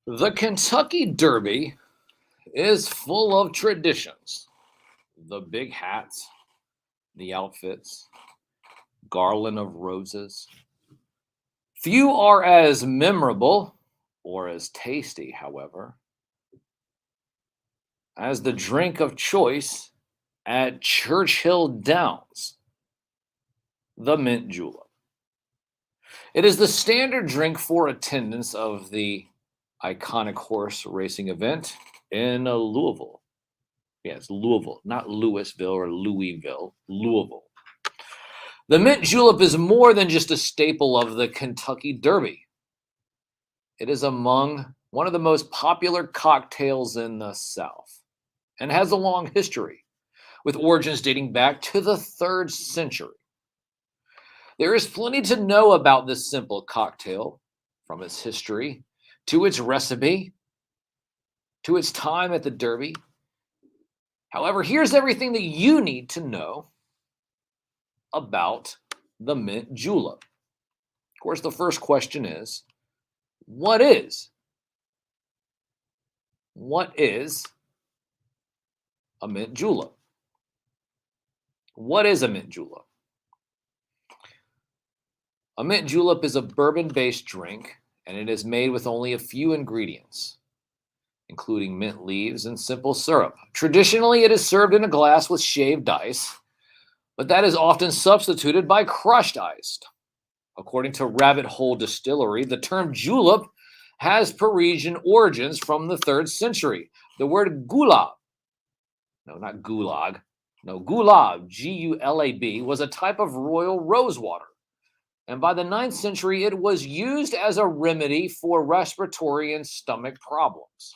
The Kentucky Derby is full of traditions. The big hats, the outfits, garland of roses. Few are as memorable or as tasty, however, as the drink of choice at Churchill Downs, the mint julep. It is the standard drink for attendance of the iconic horse racing event in Louisville. Yes, Louisville, not Louisville or Louisville, Louisville. The mint julep is more than just a staple of the Kentucky Derby. It is among one of the most popular cocktails in the South and has a long history, with origins dating back to the 3rd century. There is plenty to know about this simple cocktail, from its history to its recipe to its time at the Derby. However, here's everything that you need to know about the mint julep. Of course, the first question is, what is a mint julep? What is a mint julep? A mint julep is a bourbon-based drink, and it is made with only a few ingredients, including mint leaves and simple syrup. Traditionally, it is served in a glass with shaved ice, but that is often substituted by crushed ice. According to Rabbit Hole Distillery, the term julep has Parisian origins from the 3rd century. The word gulab, no, not gulag, no, gulab, G-U-L-A-B, was a type of royal rosewater. And by the 9th century, it was used as a remedy for respiratory and stomach problems.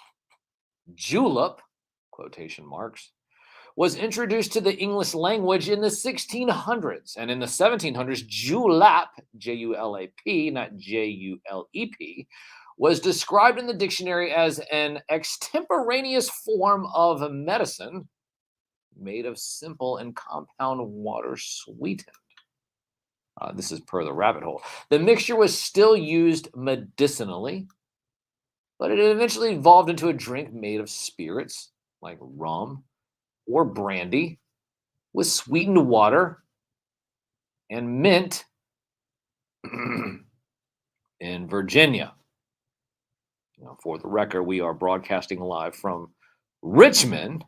Julep, quotation marks, was introduced to the English language in the 1600s. And in the 1700s, julep, J-U-L-A-P, not J-U-L-E-P, was described in the dictionary as an extemporaneous form of medicine made of simple and compound water sweetened. This is per the Rabbit Hole. The mixture was still used medicinally, but it eventually evolved into a drink made of spirits like rum or brandy with sweetened water and mint in Virginia. Now, for the record, we are broadcasting live from Richmond,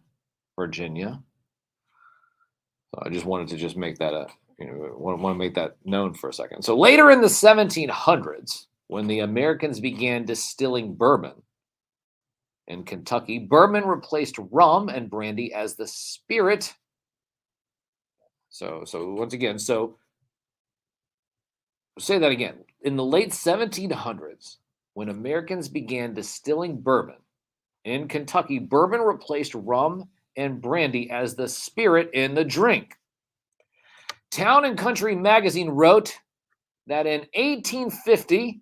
Virginia. So I just wanted to just make that want to make that known for a second. So later in the 1700s, when the Americans began distilling bourbon in Kentucky, bourbon replaced rum and brandy as the spirit. So once again, so say that again. In the late 1700s, when Americans began distilling bourbon in Kentucky, bourbon replaced rum and brandy as the spirit in the drink. Town and Country magazine wrote that in 1850,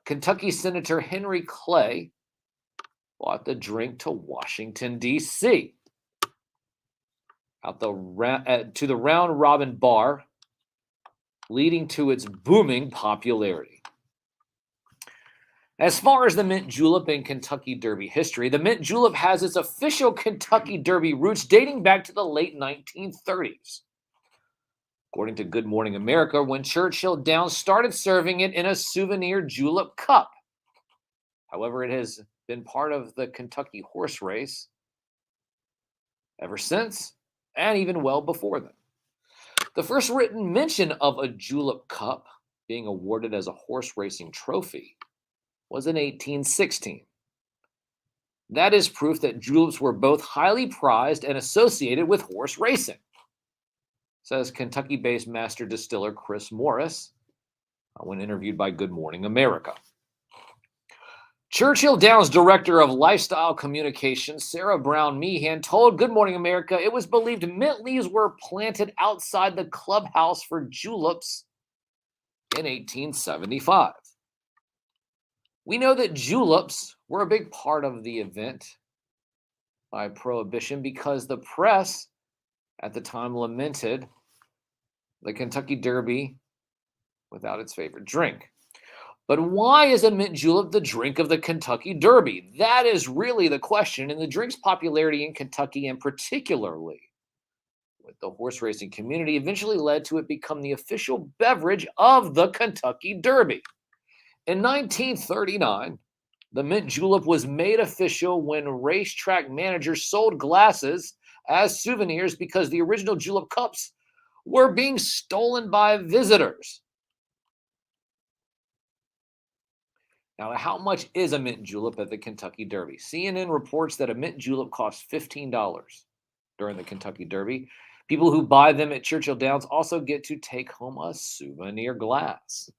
Kentucky Senator Henry Clay brought the drink to Washington, D.C. to the Round Robin Bar, leading to its booming popularity. As far as the mint julep in Kentucky Derby history, the mint julep has its official Kentucky Derby roots dating back to the late 1930s. According to Good Morning America, when Churchill Downs started serving it in a souvenir julep cup. However, it has been part of the Kentucky horse race ever since, and even well before then. The first written mention of a julep cup being awarded as a horse racing trophy was in 1816. That is proof that juleps were both highly prized and associated with horse racing, says Kentucky-based master distiller Chris Morris when interviewed by Good Morning America. Churchill Downs Director of Lifestyle Communications, Sarah Brown Meehan, told Good Morning America it was believed mint leaves were planted outside the clubhouse for juleps in 1875. We know that juleps were a big part of the event by Prohibition because the press at the time lamented the Kentucky Derby without its favorite drink. But why is a mint julep the drink of the Kentucky Derby? That is really the question, and the drink's popularity in Kentucky, and particularly with the horse racing community, eventually led to it become the official beverage of the Kentucky Derby. In 1939, the mint julep was made official when racetrack managers sold glasses as souvenirs because the original julep cups were being stolen by visitors. Now, how much is a mint julep at the Kentucky Derby? CNN reports that a mint julep costs $15 during the Kentucky Derby. People who buy them at Churchill Downs also get to take home a souvenir glass.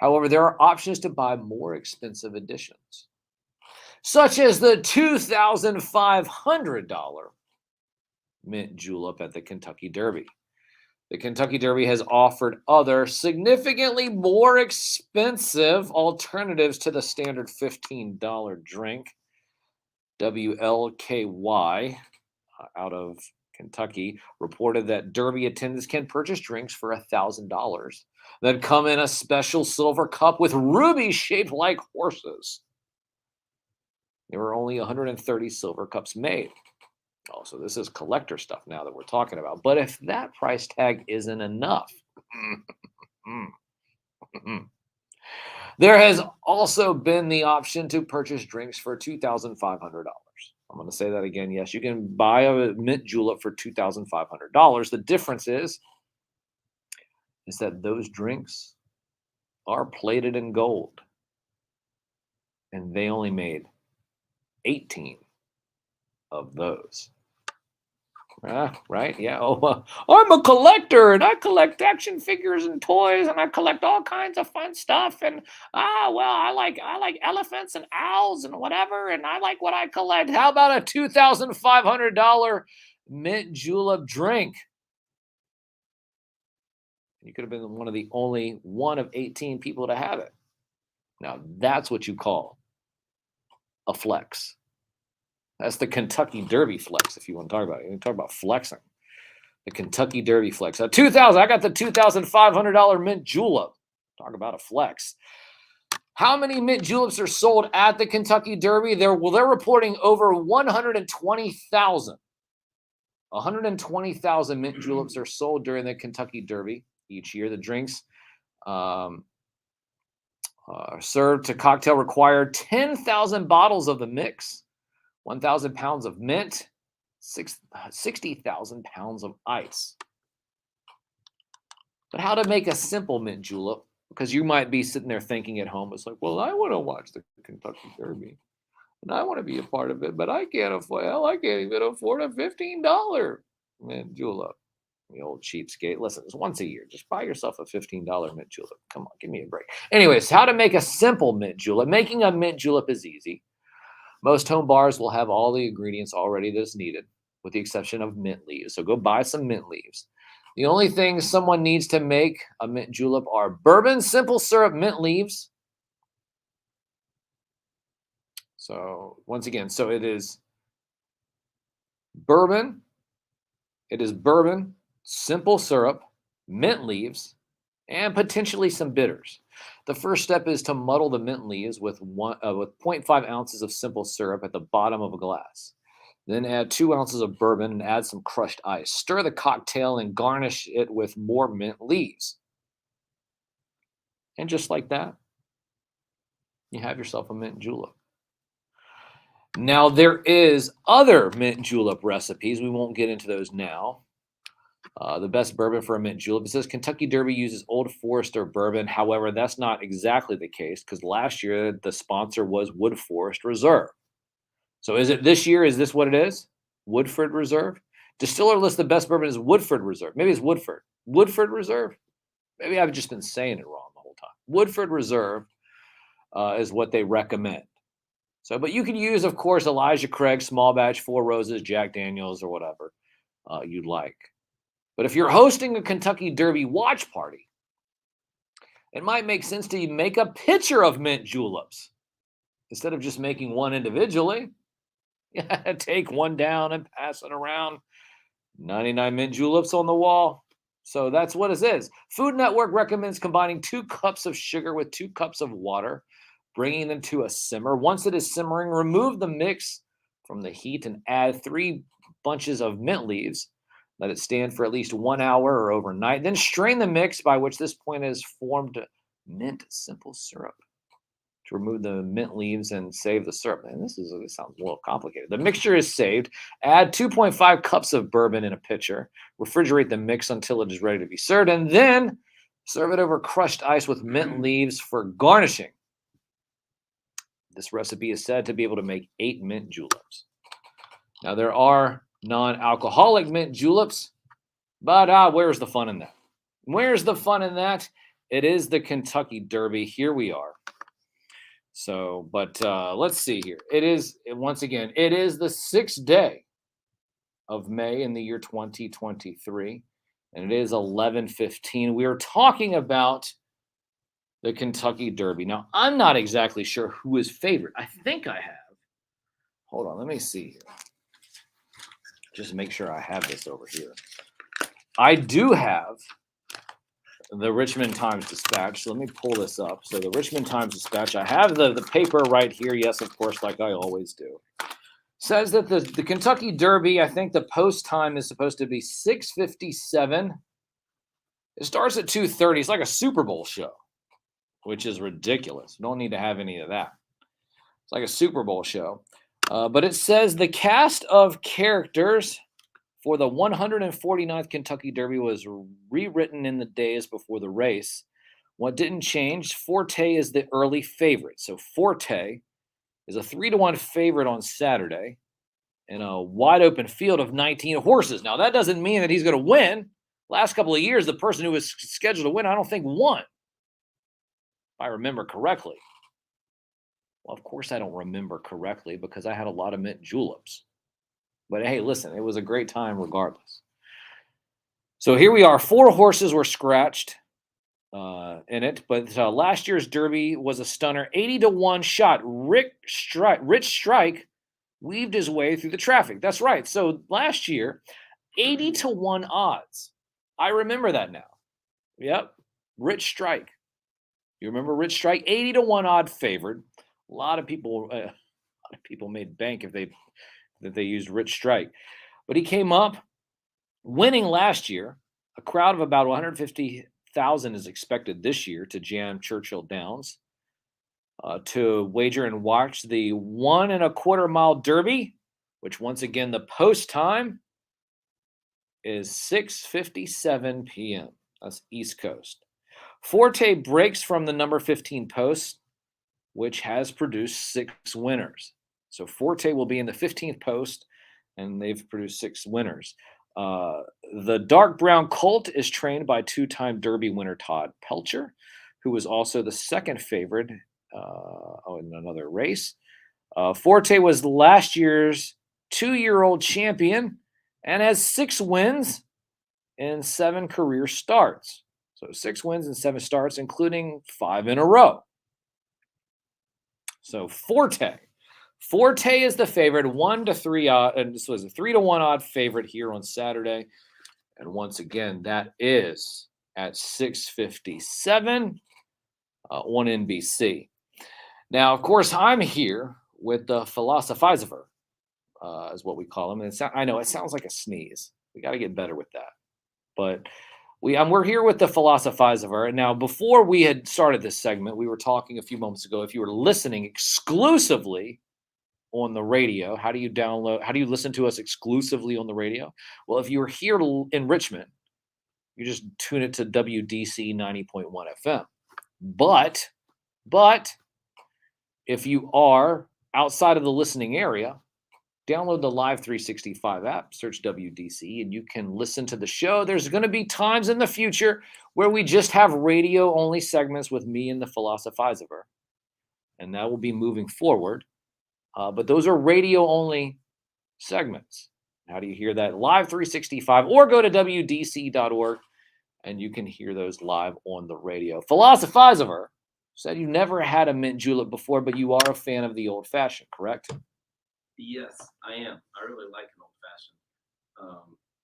However, there are options to buy more expensive editions, such as the $2,500 mint julep at the Kentucky Derby. The Kentucky Derby has offered other significantly more expensive alternatives to the standard $15 drink. WLKY out of Kentucky reported that Derby attendants can purchase drinks for $1,000 that come in a special silver cup with rubies shaped like horses. There were only 130 silver cups made. Oh, so this is collector stuff now that we're talking about. But if that price tag isn't enough, there has also been the option to purchase drinks for $2,500. I'm going to say that again. Yes, you can buy a mint julep for $2,500. The difference is that those drinks are plated in gold, and they only made 18 of those. Right? Yeah. I'm a collector, and I collect action figures and toys, and I collect all kinds of fun stuff. And I like elephants and owls and whatever, and I like what I collect. How about a $2,500 mint julep drink? You could have been one of the only one of 18 people to have it. Now that's what you call a flex. That's the Kentucky Derby flex, if you want to talk about it. You talk about flexing. The Kentucky Derby flex. I got the $2,500 mint julep. Talk about a flex. How many mint juleps are sold at the Kentucky Derby? They're reporting over 120,000. 120,000 mint juleps are sold during the Kentucky Derby each year. The drinks served to cocktail require 10,000 bottles of the mix, 1,000 pounds of mint, 60,000 pounds of ice. But how to make a simple mint julep? Because you might be sitting there thinking at home, it's like, well, I want to watch the Kentucky Derby, and I want to be a part of it, but I can't even afford a $15 mint julep. The old cheapskate. Listen, it's once a year. Just buy yourself a $15 mint julep. Come on, give me a break. Anyways, how to make a simple mint julep. Making a mint julep is easy. Most home bars will have all the ingredients already that's needed, with the exception of mint leaves. So go buy some mint leaves. The only things someone needs to make a mint julep are bourbon, simple syrup, mint leaves. So once again, it is bourbon, simple syrup, mint leaves, and potentially some bitters. The first step is to muddle the mint leaves with 0.5 ounces of simple syrup at the bottom of a glass. Then add 2 ounces of bourbon and add some crushed ice. Stir the cocktail and garnish it with more mint leaves. And just like that, you have yourself a mint julep. Now, there is other mint julep recipes. We won't get into those now. The best bourbon for a mint julep. It says Kentucky Derby uses Old Forester bourbon. However, that's not exactly the case because last year the sponsor was Wood Forest Reserve. So is it this year? Is this what it is? Woodford Reserve? Distiller lists the best bourbon as Woodford Reserve. Maybe it's Woodford. Woodford Reserve? Maybe I've just been saying it wrong the whole time. Woodford Reserve is what they recommend. So, but you can use, of course, Elijah Craig, Small Batch, Four Roses, Jack Daniels, or whatever you'd like. But if you're hosting a Kentucky Derby watch party, it might make sense to make a pitcher of mint juleps instead of just making one individually. Take one down and pass it around. 99 mint juleps on the wall. So that's what it is. Food Network recommends combining 2 cups of sugar with 2 cups of water, bringing them to a simmer. Once it is simmering, remove the mix from the heat and add 3 bunches of mint leaves. Let it stand for at least 1 hour or overnight. Then strain the mix, by which this point is formed mint simple syrup, to remove the mint leaves and save the syrup. And this sounds a little complicated. The mixture is saved. Add 2.5 cups of bourbon in a pitcher. Refrigerate the mix until it is ready to be served, and then serve it over crushed ice with mint leaves for garnishing. This recipe is said to be able to make 8 mint juleps. Now, there are non-alcoholic mint juleps, but where's the fun in that? Where's the fun in that? It is the Kentucky Derby. Here we are. So, but let's see here. It is, once again, it is the 6th day of May in the year 2023, and it is 11:15. We are talking about the Kentucky Derby. Now, I'm not exactly sure who is favorite. I think I have. Hold on, let me see here. Just make sure I have this over here. I do have the Richmond Times-Dispatch. So let me pull this up. So the Richmond Times-Dispatch, I have the paper right here. Yes, of course, like I always do. Says that the Kentucky Derby, I think the post time is supposed to be 6:57. It starts at 2:30. It's like a Super Bowl show, which is ridiculous. You don't need to have any of that. It's like a Super Bowl show. But it says the cast of characters for the 149th Kentucky Derby was rewritten in the days before the race. What didn't change, Forte is the early favorite. So Forte is a 3-1 favorite on Saturday in a wide open field of 19 horses. Now, that doesn't mean that he's going to win. Last couple of years, the person who was scheduled to win, I don't think, won, if I remember correctly. Well, of course I don't remember correctly because I had a lot of mint juleps. But hey, listen, it was a great time regardless. So here we are. 4 horses were scratched in it, but last year's Derby was a stunner. 80-1 shot. Rich Strike weaved his way through the traffic. That's right. So last year, 80-1 odds. I remember that now. Yep. Rich Strike. You remember Rich Strike? 80-1 odd favored. A lot of people made bank if they used Rich Strike. But he came up winning last year. A crowd of about 150,000 is expected this year to jam Churchill Downs to wager and watch the 1 1/4 mile Derby, which once again the post time is 6:57 p.m. That's East Coast. Forte breaks from the number 15 post, which has produced 6 winners. So Forte will be in the 15th post, and they've produced 6 winners. The dark brown colt is trained by 2-time Derby winner Todd Pelcher, who was also the second favorite in another race. Forte was last year's 2-year-old champion and has 6 wins and 7 career starts. So 6 wins and 7 starts, including 5 in a row. So Forte is the favorite, 1-3 odd, and this was a 3-1 odd favorite here on Saturday. And once again, that is at 6:57 on NBC. Now, of course, I'm here with the philosophizer, is what we call him. And I know it sounds like a sneeze. We got to get better with that. But we're here with the philosophizer. Now, before we had started this segment, we were talking a few moments ago. If you were listening exclusively on the radio, how do you listen to us exclusively on the radio? Well, if you were here in Richmond, you just tune it to WDCE 90.1 FM. But if you are outside of the listening area, download the Live 365 app, search WDCE, and you can listen to the show. There's going to be times in the future where we just have radio-only segments with me and the philosophizer, and that will be moving forward. But those are radio-only segments. How do you hear that? Live 365, or go to WDCE.org, and you can hear those live on the radio. Philosophizer said you never had a mint julep before, but you are a fan of the old-fashioned, correct? Yes, I am. I really like an old-fashioned.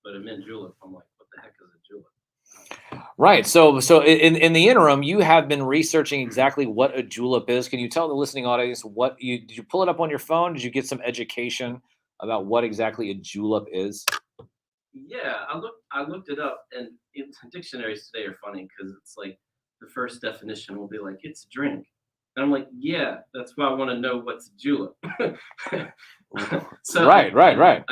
But a mint julep, I'm like, what the heck is a julep? Right. So in the interim, you have been researching exactly what a julep is. Can you tell the listening audience what you did? You pull it up on your phone? Did you get some education about what exactly a julep is? Yeah, I looked it up, and dictionaries today are funny because it's like the first definition will be like it's a drink, and I'm like, yeah, that's why I want to know what's a julep. So Right, right, right.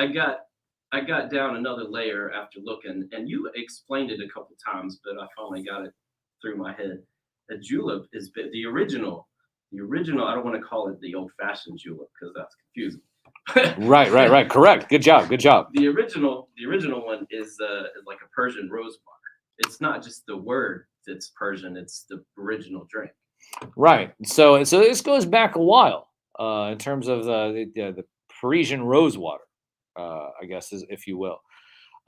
I got down another layer after looking, and you explained it a couple times, but I finally got it through my head. A julep is the original. The original. I don't want to call it the old-fashioned julep because that's confusing. Right, right, right. Correct. Good job. Good job. The original one is like a Persian rose water. It's not just the word that's Persian; it's the original drink. Right. So this goes back a while in terms of the Parisian rose water, I guess, if you will.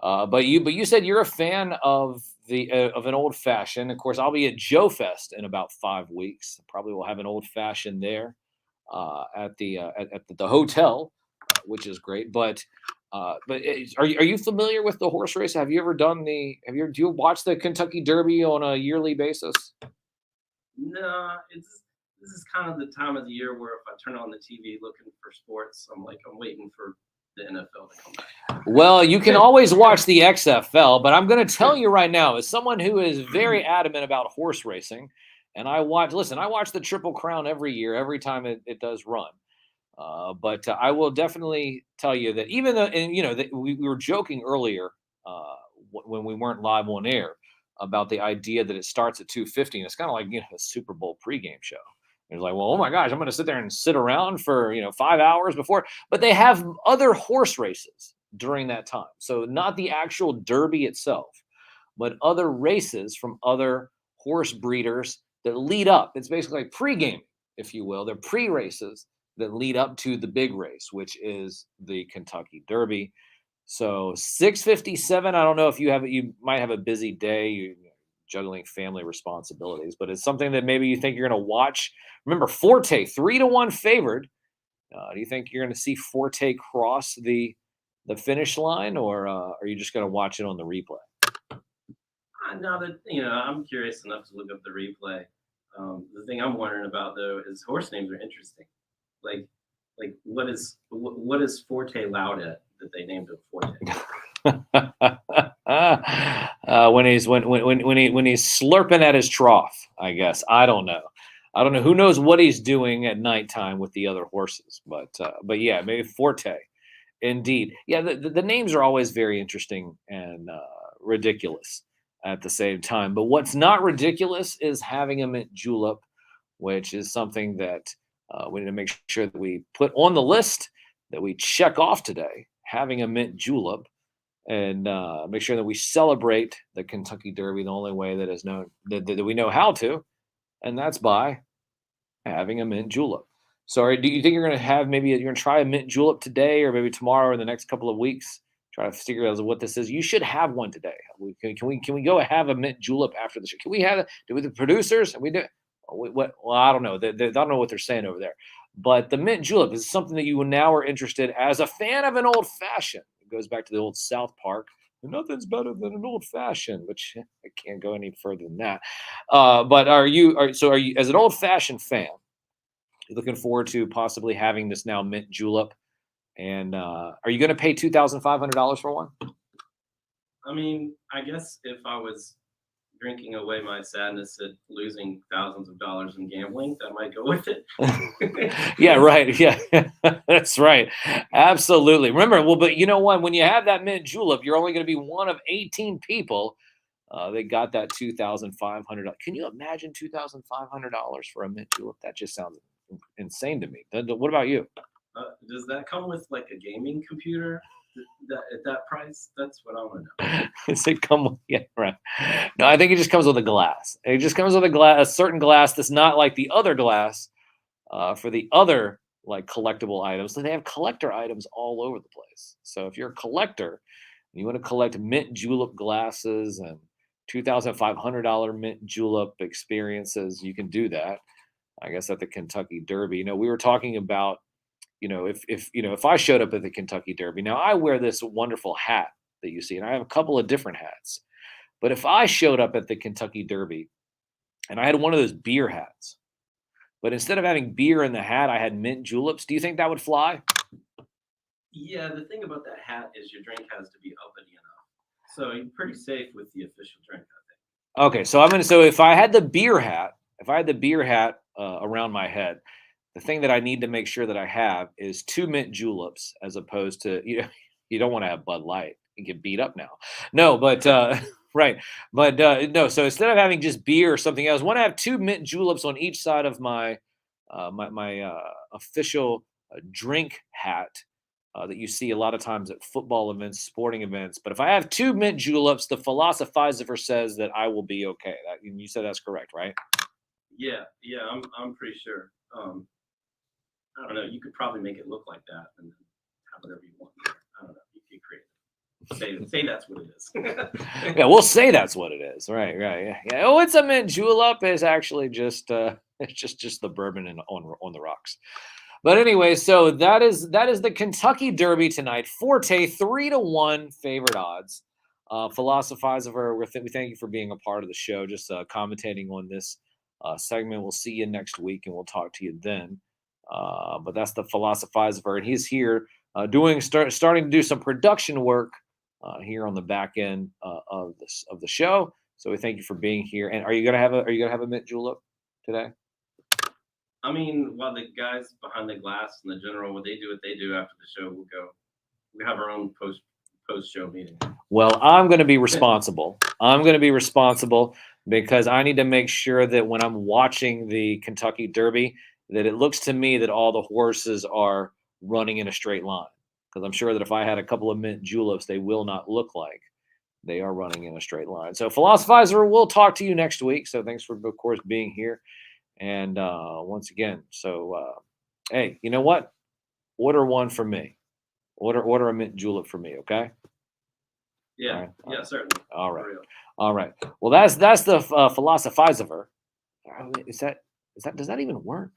But you said you're a fan of the of an old fashioned. Of course, I'll be at Joe Fest in about 5 weeks. Probably will have an old fashioned there at the hotel, which is great. But are you familiar with the horse race? Have you ever done the? Do you watch the Kentucky Derby on a yearly basis? No, it's this is kind of the time of the year where if I turn on the TV looking for sports, I'm waiting for the NFL to come Well, you can back. always watch the XFL, but I'm going to tell you right now, as someone who is very adamant about horse racing, and I watch the Triple Crown every year, every time it does run. But I will definitely tell you that even though, and that we were joking earlier when we weren't live on air about the idea that it starts at 2:50, and it's kind of like a Super Bowl pregame show. It's like, well, oh my gosh, I'm going to sit there and sit around for 5 hours before. But they have other horse races during that time, so not the actual Derby itself, but other races from other horse breeders that lead up. It's basically like pre-gaming, if you will. They're pre-races that lead up to the big race, which is the Kentucky Derby. So 6:57. I don't know if you might have a busy day, juggling family responsibilities, but it's something that maybe you think you're going to watch. Remember, Forte 3-1 favored. Do you think you're going to see Forte cross the finish line, or are you just going to watch it on the replay? Now that I'm curious enough to look up the replay. The thing I'm wondering about though is horse names are interesting. Like, what is Forte loud at that they named him Forte? When he's slurping at his trough, I guess. I don't know. I don't know. Who knows what he's doing at nighttime with the other horses? But yeah, maybe Forte. Indeed. Yeah, the names are always very interesting and ridiculous at the same time. But what's not ridiculous is having a mint julep, which is something that we need to make sure that we put on the list that we check off today. Having a mint julep and make sure that we celebrate the Kentucky Derby the only way that is known that we know how to, and that's by having a mint julep. So, do you think you're going to have maybe you're going to try a mint julep today, or maybe tomorrow, or in the next couple of weeks? Try to figure out what this is. You should have one today. Can we go have a mint julep after the show? Can we have it? Do with the producers? And we do. What? Well, I don't know. I don't know what they're saying over there. But the mint julep is something that you now are interested as a fan of an old fashioned. It goes back to the old South Park. Nothing's better than an old fashioned, which I can't go any further than that. But are you as an old fashioned fan? Looking forward to possibly having this now mint julep. And are you going to pay $2,500 for one? I mean, I guess if I was drinking away my sadness at losing thousands of dollars in gambling, that might go with it. Yeah, right. Yeah, that's right. Absolutely. Remember, well, but you know what? When you have that mint julep, you're only going to be one of 18 people that got that $2,500. Can you imagine $2,500 for a mint julep? That just sounds insane to me. What about you? Does that come with like a gaming computer? That at that price? That's what I want to know. Does it come with? Yeah, right. No, I think it just comes with a glass. It just comes with a certain glass that's not like the other glass for the other like collectible items. So they have collector items all over the place. So if you're a collector, and you want to collect mint julep glasses and $2,500 mint julep experiences, you can do that. I guess at the Kentucky Derby. We were talking about, if I showed up at the Kentucky Derby. Now I wear this wonderful hat that you see, and I have a couple of different hats. But if I showed up at the Kentucky Derby and I had one of those beer hats, but instead of having beer in the hat, I had mint juleps, do you think that would fly? Yeah, the thing about that hat is your drink has to be uppity enough. So you're pretty safe with the official drink, I think. Okay, so if I had the beer hat, around my head, the thing that I need to make sure that I have is 2 mint juleps as opposed to you don't wanna have Bud Light and get beat up now. No, but, right, but, no, so instead of having just beer or something else, I wanna have 2 mint juleps on each side of my official, drink hat, that you see a lot of times at football events, sporting events, but if I have 2 mint juleps, the philosophizer says that I will be okay. That and you said that's correct, right? Yeah, I'm pretty sure. I don't know. You could probably make it look like that and then have whatever you want. I don't know. You could create it. Say that's what it is. Yeah, we'll say that's what it is. Right, yeah. Oh, it's a mint julep. It's actually just it's just the bourbon on the rocks. But anyway, so that is the Kentucky Derby tonight. Forte 3-1 favorite odds. Philosophizer, we thank you for being a part of the show, just commentating on this segment. We'll see you next week, and we'll talk to you then. But that's the Philosophizer, and he's here starting to do some production work here on the back end of the show. So we thank you for being here. And are you gonna have a mint julep today? I mean, while the guys behind the glass and the general, when they do what they do after the show, we'll go. We have our own post show meeting. Well, I'm going to be responsible. I'm going to be responsible because I need to make sure that when I'm watching the Kentucky Derby, that it looks to me that all the horses are running in a straight line. Because I'm sure that if I had a couple of mint juleps, they will not look like they are running in a straight line. So, Philosophizer, we'll talk to you next week. So, thanks for, of course, being here. And once again, hey, you know what? Order one for me. Order a mint julep for me, okay? Yeah, All right. yeah, certainly. All right. For real. All right. Well, that's the Philosophizer. I mean, does that even work?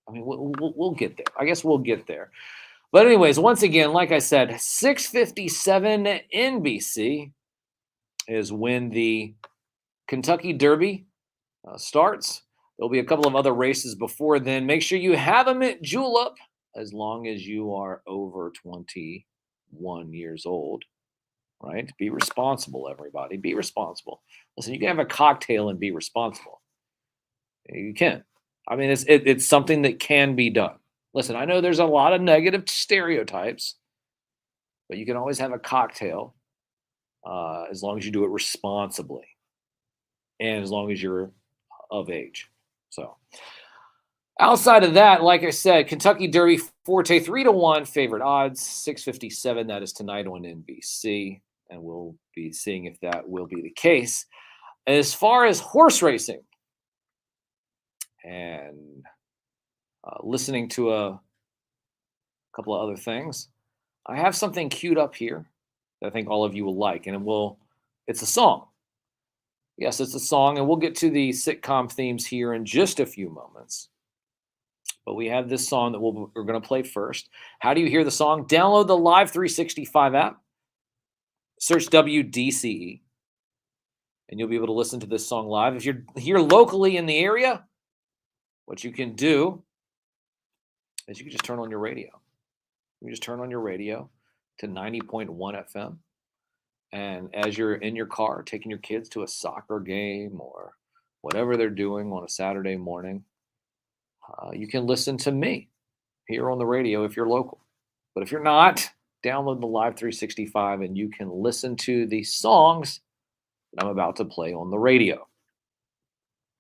I mean, we'll get there. I guess we'll get there. But anyways, once again, like I said, 6:57 NBC is when the Kentucky Derby starts. There'll be a couple of other races before then. Make sure you have a mint julep as long as you are over 21 years old, right? Be responsible, everybody. Be responsible. Listen, you can have a cocktail and be responsible. You can. I mean, it's something that can be done. Listen, I know there's a lot of negative stereotypes, but you can always have a cocktail as long as you do it responsibly and as long as you're of age. So, outside of that, like I said, Kentucky Derby Forte 3-1 favorite odds, 6:57. That is tonight on NBC, and we'll be seeing if that will be the case. As far as horse racing and listening to a couple of other things, I have something queued up here that I think all of you will like, and it's a song. Yes, it's a song, and we'll get to the sitcom themes here in just a few moments. But we have this song that we're going to play first. How do you hear the song? Download the Live 365 app, search WDCE, and you'll be able to listen to this song live. If you're here locally in the area, what you can do is you can just turn on your radio. You just turn on your radio to 90.1 FM. And as you're in your car taking your kids to a soccer game or whatever they're doing on a Saturday morning, you can listen to me here on the radio if you're local. But if you're not, download the Live 365 and you can listen to the songs that I'm about to play on the radio.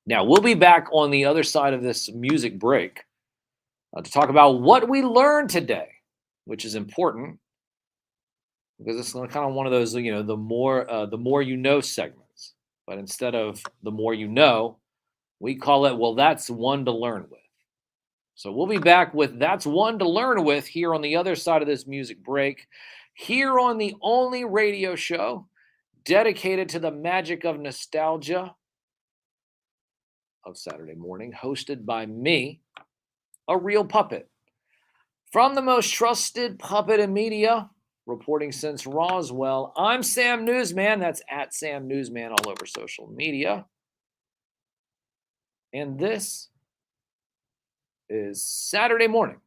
Now, we'll be back on the other side of this music break to talk about what we learned today, which is important because it's kind of one of those, the more you know segments. But instead of the more you know, we call it, well, that's one to learn with. So we'll be back with That's One to Learn With here on the other side of this music break, here on the only radio show dedicated to the magic of nostalgia of Saturday morning, hosted by me, a real puppet. From the most trusted puppet in media, Reporting since Roswell, I'm Sam Newsman. That's at Sam Newsman all over social media. And this is Saturday morning.